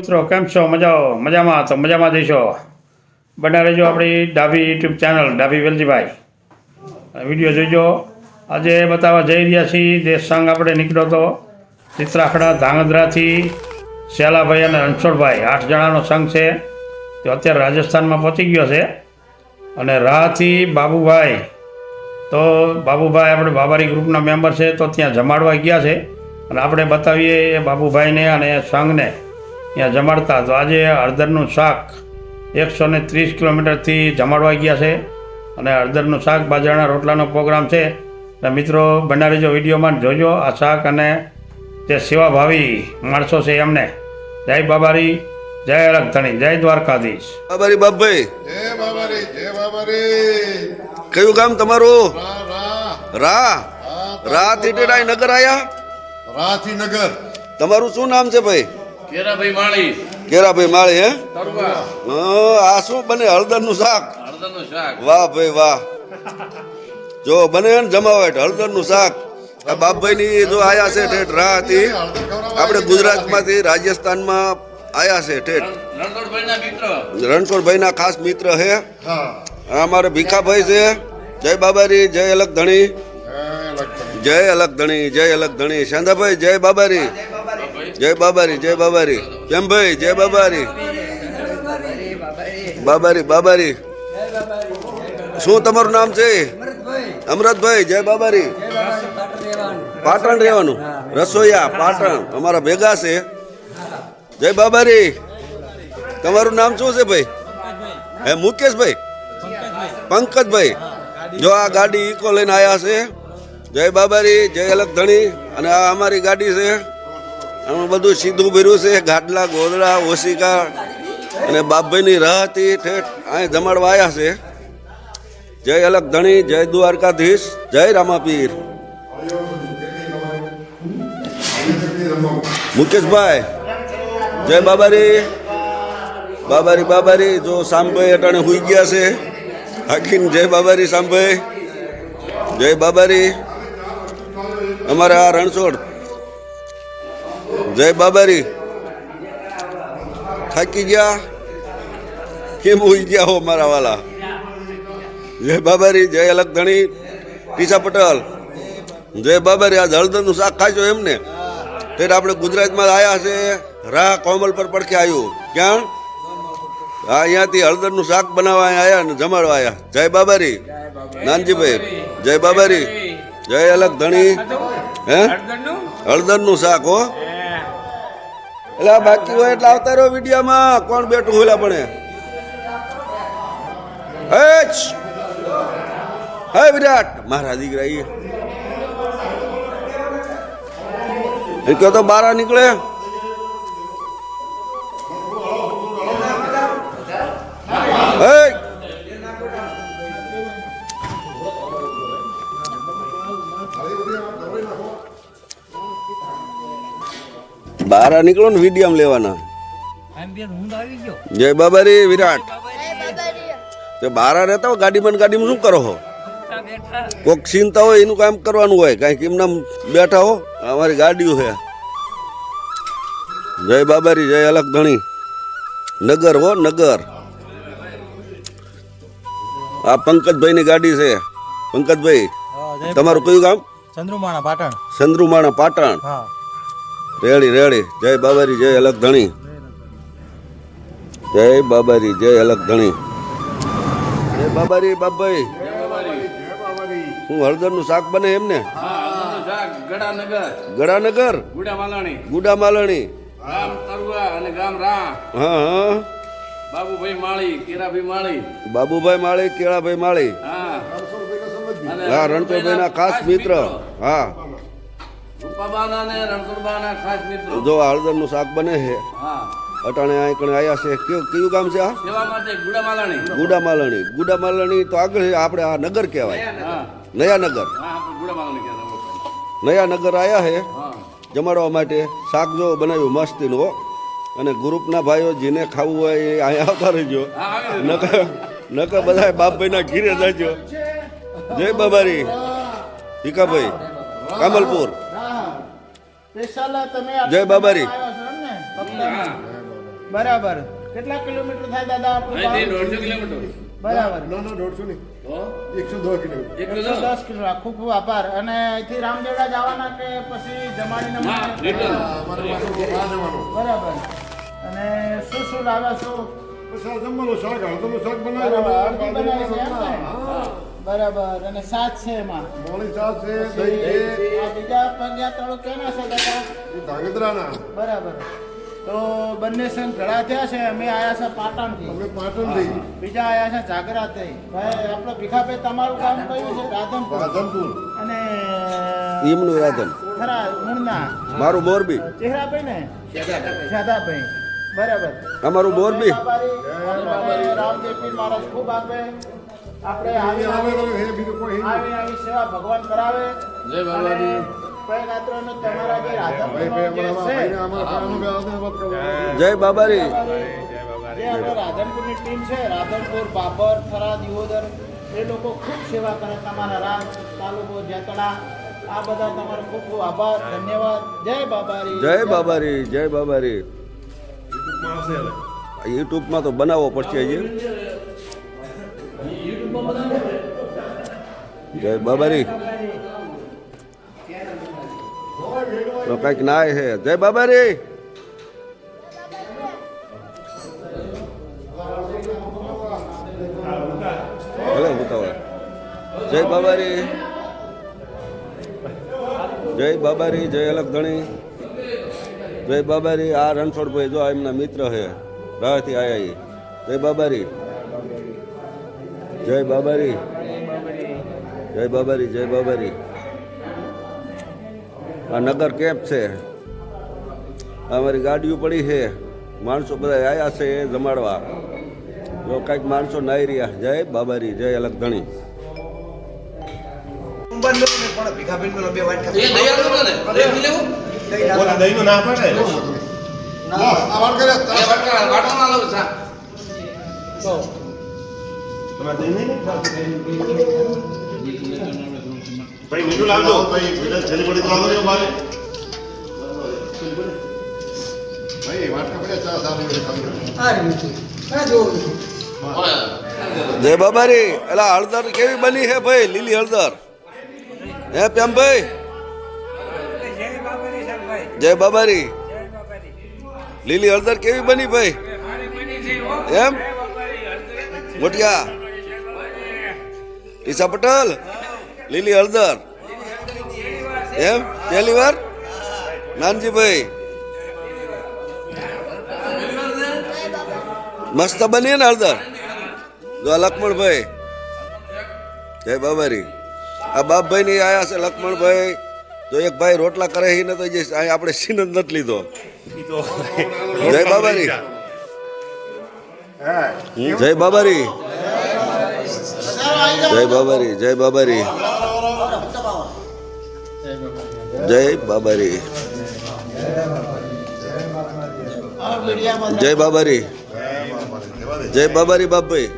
મિત્રો કેમ છો? મજામાં તો મજામાં જઈશો. બના રહેજો આપણી Dabhi YouTube channel Dabhi Veljibhai. Video જોઈજો. આજે બતાવવા જઈ રહ્યા છીએ જે સંઘ આપણે નીકળ્યો હતો ચિત્રાખડા ધાંગધ્રાથી શેલાભાઈ અને રણછોડભાઈ 8 જણાનો સંઘ છે. તે અત્યારે રાજસ્થાનમાં પહોંચી ગયો છે. અને રાહથી બાબુભાઈ આપણે બાબારી ગ્રુપના મેમ્બર છે, તો ત્યાં જમાડવા ગયા છે. અને આપણે બતાવીએ એ બાબુભાઈને અને સંઘને ત્યાં જમાડતા. તો આજે હળદરનું શાક 130 કિલોમીટરથી જમાડવા ગયા છે. અને હળદરનું શાક બાજરાના રોટલાનો પ્રોગ્રામ છે. એટલે મિત્રો બના રહેજો, વિડીયોમાં જોજો આ શાક અને જે સેવાભાવી માણસો છે એમને. જય બાબારી, જય અલગધણી, જય દ્વારકાધીશ. બાબારી બાપભાઈ, જય બાબારી, જય બાબારી. કયું ગામ તમારું? રા થી ટેડાઈ નગર આયા? રાથી નગર. તમારું શું નામ છે ભાઈ? કેરાભાઈ માળી. કેરાભાઈ માળી હે? તરુવા. આ શું બને? હળદરનું શાક. હળદરનું શાક. વાહ ભાઈ વાહ. જો બને ને જમાવટ હળદરનું શાક. આ બાપભાઈ ની જો આયા છે ઠેઠ રાહથી. આપણે ગુજરાતમાંથી રાજસ્થાનમાં આયા છે ઠેઠ. રણછોડભાઈના મિત્ર. રણછોડભાઈના ખાસ મિત્ર હે. હા. આ અમારે ભીખાભાઈ છે. જય બાબારી, જય અલગધણી, જય અલગધણી, જય અલગધણી. શાંતાભાઈ જય બાબારી, જય બાબારી, જય બાબારી. કેમ ભાઈ? જય બાબારી, બાબારી બાબારી. શું તમારું નામ છે? અમરતભાઈ. જય બાબારી. પાટણ રહેવાનું? રસોઈયા પાટણ અમારા ભેગા છે. જય બાબારી. તમારું નામ શું છે ભાઈ? હે મુકેશભાઈ, પંકજભાઈ. જો આ ગાડી ઇકો લઈને આવ્યા છે. જય બાબારી, જય અલગધણી. અને આ અમારી ગાડી છે. આમાં બધું સીધું ભર્યું છે, ગાડલા ગોદડા ઓશિકા. અને બાપભાઈની રાહથી ઠેઠ અહીં જમાડવા આવ્યા છે. જય અલગધણી, જય દ્વારકાધીશ, જય રામાપીર. મુકેશભાઈ જય બાબારી, બાબારી બાબારી. જો સામભાઈ અટાણે હુઈ ગયા છે. હાકીન જય બાબારી સામભાઈ, જય બાબારી. અમારા આ રણછોડ જય બાબારી. થાકી ગયા? કેમ હોઈ ગયા હો મારા વાલા? જય બાબારી, જય અલગધણી. ટીસા પટેલ જય બાબારી. આ હળદરનું શાક ખાશો એમને? ત્યારે આપણે ગુજરાતમાં આવ્યા છે. રાહ કોમલ પર પડખે આવ્યું. ક્યાં? હા, અહીંયાથી હળદરનું શાક બનાવવા આવ્યા ને જમાડવા આવ્યા. જય બાબારી. નાનજીભાઈ જય બાબારી, જય અલગધણી. હે હળદરનું શાક હો. એટલે આ બાકી હોય એટલે આવતા રહ્યો વિડીયામાં. કોણ બેઠું હોલા પણ હે વિરાટ મારા દીકરા એ કહો તો બારા નીકળે. બારા નીકળો ને વિડીયમ લેવાના. જય બાબારી વિરાટ. તે બારા રહેતા હો ગાડીમાં શું કરો હો? કોક ચિંતા હોય એનું કામ કરવાનું હોય. કાંઈક એમના બેઠા હો. અમારી ગાડીઓ છે. જય બાબારી, જય અલગધણી. નગર હો નગર. આ પંકજભાઈ ની ગાડી છે. પંકજભાઈ તમારું કયું ગામ? ચંદ્રુમાણા પાટણ. ચંદ્રુમાણા પાટણ. Ready ready. જય બાબારી, જય અલગધણી, જય બાબારી, જય અલગધણી. જય બાબારી બાપભાઈ. હું હળદરનું શાક બને એમને? ગડાનગર, ગુડા માલણી, ગામ તરુવા અને ગામ રા. હા હા. બાબુભાઈ માળી, કેરાભાઈ માળી. બાબુભાઈ માળી, કેળાભાઈ માળી. હા. હા, રણછોડભાઈ ના ખાસ મિત્ર. હા, રૂપાબાના ને રણછોડબાના ખાસ મિત્રો. જો હળદરનું શાક બને છે. હા. અટાણે અહીં કણે આવ્યા છે. કયું ગામ છે આ? સેવા માટે ગુડા માલાણી. ગુડા માલણી. ગુડા માલણી તો આગળ છે. આપણે આ નગર કહેવાય. હા. નયાનગર. હા, આપણે ગુડા માલાણી કહેવાય. નયાનગર આવ્યા છે હા. જમાડવા માટે. શાક જો બનાવ્યું મસ્તીનું હો. અને ગ્રુપના ભાઈઓ જેને ખાવું હોય એ અહીંયા આવતા રહેજો. નકર બધા બાપભાઈના ઘીરે જજો. જય બાબારી. ભીખાભાઈ કામલપુર. જય બાબારી. બરાબર કેટલા કિલોમીટર થાય દાદા આપણું અહીંથી ગામ? 150 કિલોમીટર બરાબર ના ના 150 નહીં તો 110 કિલોમીટર 110 કિલો ખૂબ ખૂબ આભાર અને અહીંથી રામદેવડા જવાના કે પછી જમાડીને ના, માટે? return. અમારે પાછું બહાર જવાનું બરાબર અને શું શું લાવ્યા છો? પછી આ જમવાનું શાક હળદરનું શાક બરાબર બનાવ્યું અડધી બનાવી છે એમ ને? બરાબર અને સાત છે એમાં મોળી છાશ છે દહીં છે આ બીજા પગ્યા તળો કેના છે દાદા? એ ધાંગધ્રાના બરાબર તો બંને સંઘ ઘણા થયા છે અમે આયા છે પાટણથી અમે પાટણથી બીજા આયા છે જાગરાથી ભાઈ આપણો ભીખાભાઈ તમારું કામ કયું છે? રાધનપુર રાધનપુર અને એમનું રાધન ખરા મૂળના મારું મોરબી ચહેરાભાઈ ને શાદાભાઈ બરાબર અમારું મોરબી બાબારી રામદેવ પીર મહારાજ ખૂબ આપે આપણે આવી આવે તો આવી હે બીજું કોઈ આવી આવી સેવા ભગવાન કરાવે જય બાબાજી. કઈ રાત્રોનો તમારા જે ભાઈ રાધનપુરનો જે છે જય બાબારી જે આપણે રાધનપુરની ટીમ છે રાધનપુર બાબર થરા દિયોદર એ લોકો ખૂબ સેવા કરે તમારા રામ તાલુકો જેતડા આ બધા તમારો ખૂબ ખૂબ આભાર ધન્યવાદ જય બાબારી જય બાબારી જય બાબારી યુટ્યુબમાં તો બનાવવો પડશે હજી જય બાબારી તો કંઈક નાય છે જય બાબારી ભલે ઉતાવળ જય બાબારી જય બાબારી જય અલગ ધણી જય બાબારી આ રણછોડભાઈ જો એમના મિત્ર છે રાહથી આયા ઈ. જય બાબારી જય બાબારી જય બાબારી જય બાબારી આ નગર કેમ્પ છે અમારી ગાડીઓ પડી છે માણસો બધા આયા છે એ જમાડવા જો કંઈક માણસો નાઈ રહ્યા જય બાબારી જય અલગ ધણી એ દહીં આપો ને દહીં લેવું આ વાર કરે એ વાટકા લાવું સા ભાઈ મીઠું લાવજો ભાઈ છેલ્લી પડી તો લાવજો મારે ભાઈ વાટકા પડ્યા ચા સારી જય બાબારી એલા હળદર કેવી બની છે ભાઈ લીલી હળદર હે પ્યામભાઈ જય બાબારી લીલી હળદર કેવી બની ભાઈ એમ મોટિયા ઈસા પટેલ લીલી હળદર એમ પહેલી વાર નાનજીભાઈ મસ્ત બની ને હળદર જો લક્ષ્મણભાઈ જય બાબારી આ બાપભાઈ ની આયા છે લક્ષ્મણભાઈ જો એક ભાઈ રોટલા કરે છે ને તો જે આપણે સીન જ નથી લીધો જય બાબારી જય બાબારી જય બાબારી જય બાબારી જય બાબારી જય બાબારી જય બાબારી બાપભાઈ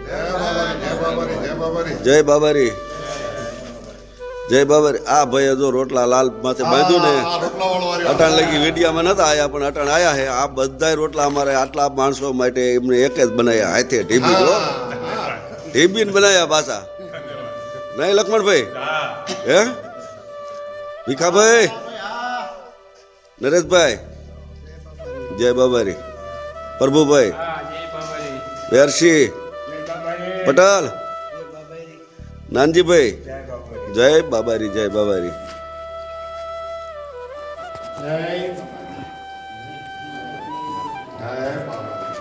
જય બાબારી જય બાબારી આ ભાઈ જો રોટલા લાલ માથે બાંધ્યું ને અટાણ લગી વીડિયામાં નતા આયા પણ અટાણ આયા છે આ બધા રોટલા અમારે આટલા માણસો માટે એમને એક જ બનાવ્યા હાથે ઢીબી જો ઢીબીને બનાવ્યા પાછા નહીં લક્ષ્મણભાઈ હે ભીખાભાઈ નરેશભાઈ જય બાબારી પ્રભુભાઈ વેરસી પટેલ નાનજીભાઈ જય બાબારી જય બાબારી જય